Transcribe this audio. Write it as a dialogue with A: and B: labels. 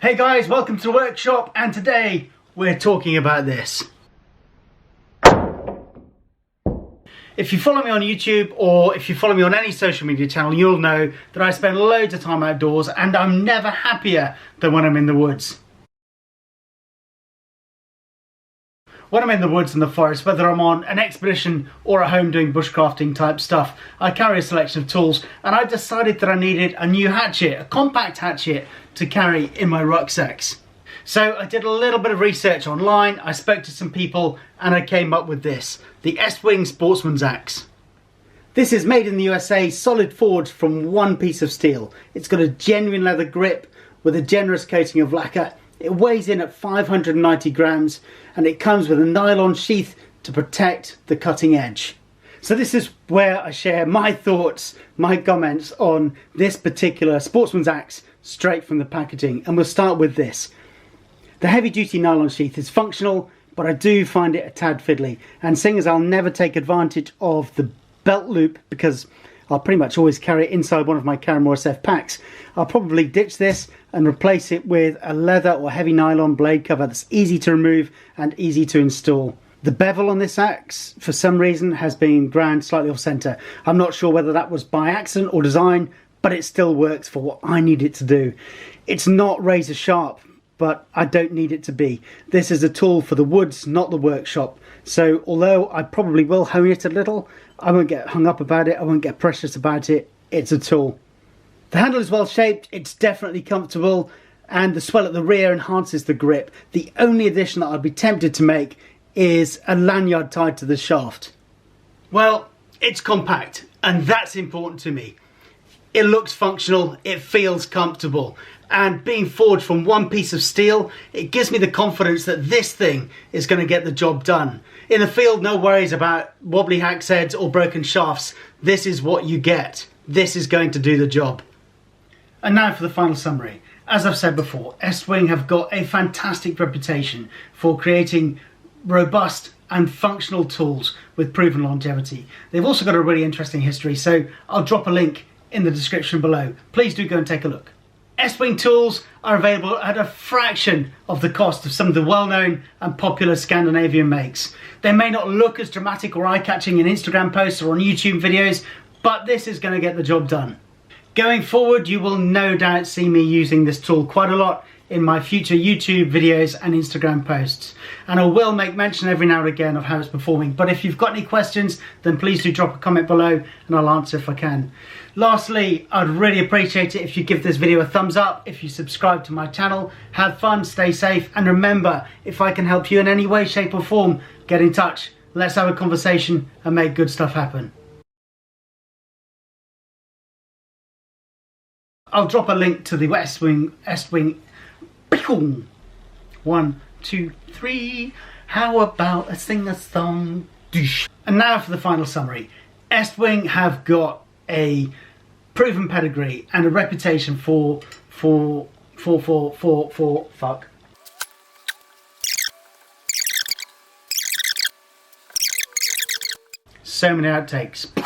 A: Hey guys, welcome to the workshop, and today we're talking about this. If you follow me on YouTube or if you follow me on any social media channel, you'll know that I spend loads of time outdoors and I'm never happier than when I'm in the woods. When I'm in the woods and the forest, whether I'm on an expedition or at home doing bushcrafting type stuff, I carry a selection of tools, and I decided that I needed a new hatchet, a compact hatchet to carry in my rucksacks. So I did a little bit of research online, I spoke to some people, and I came up with this, the Estwing Sportsmans Axe. This is made in the USA, solid forged from one piece of steel. It's got a genuine leather grip with a generous coating of lacquer. It weighs in at 590 grams and it comes with a nylon sheath to protect the cutting edge. So this is where I share my thoughts, my comments on this particular Sportsman's Axe straight from the packaging. And we'll start with this. The heavy duty nylon sheath is functional, but I do find it a tad fiddly. And seeing as I'll never take advantage of the belt loop because I'll pretty much always carry it inside one of my Karrimor SF packs, I'll probably ditch this and replace it with a leather or heavy nylon blade cover that's easy to remove and easy to install. The bevel on this axe, for some reason, has been ground slightly off centre. I'm not sure whether that was by accident or design, but it still works for what I need it to do. It's not razor sharp, but I don't need it to be. This is a tool for the woods, not the workshop. So although I probably will hone it a little, I won't get hung up about it, I won't get precious about it. It's a tool. The handle is well shaped, it's definitely comfortable, and the swell at the rear enhances the grip. The only addition that I'd be tempted to make is a lanyard tied to the shaft. Well, it's compact, and that's important to me. It looks functional, it feels comfortable, and being forged from one piece of steel, it gives me the confidence that this thing is going to get the job done. In the field, no worries about wobbly axe heads or broken shafts. This is what you get. This is going to do the job. And now for the final summary. As I've said before, Estwing have got a fantastic reputation for creating robust and functional tools with proven longevity. They've also got a really interesting history, so I'll drop a link in the description below. Please do go and take a look. Estwing tools are available at a fraction of the cost of some of the well-known and popular Scandinavian makes. They may not look as dramatic or eye-catching in Instagram posts or on YouTube videos, but this is going to get the job done. Going forward, you will no doubt see me using this tool quite a lot in my future YouTube videos and Instagram posts. And I will make mention every now and again of how it's performing. But if you've got any questions, then please do drop a comment below and I'll answer if I can. Lastly, I'd really appreciate it if you give this video a thumbs up, if you subscribe to my channel. Have fun, stay safe, and remember, if I can help you in any way, shape or form, get in touch. Let's have a conversation and make good stuff happen. I'll drop a link to the Estwing. 1, 2, 3. How about I sing a song? And now for the final summary. Estwing have got a proven pedigree and a reputation for fuck. So many outtakes.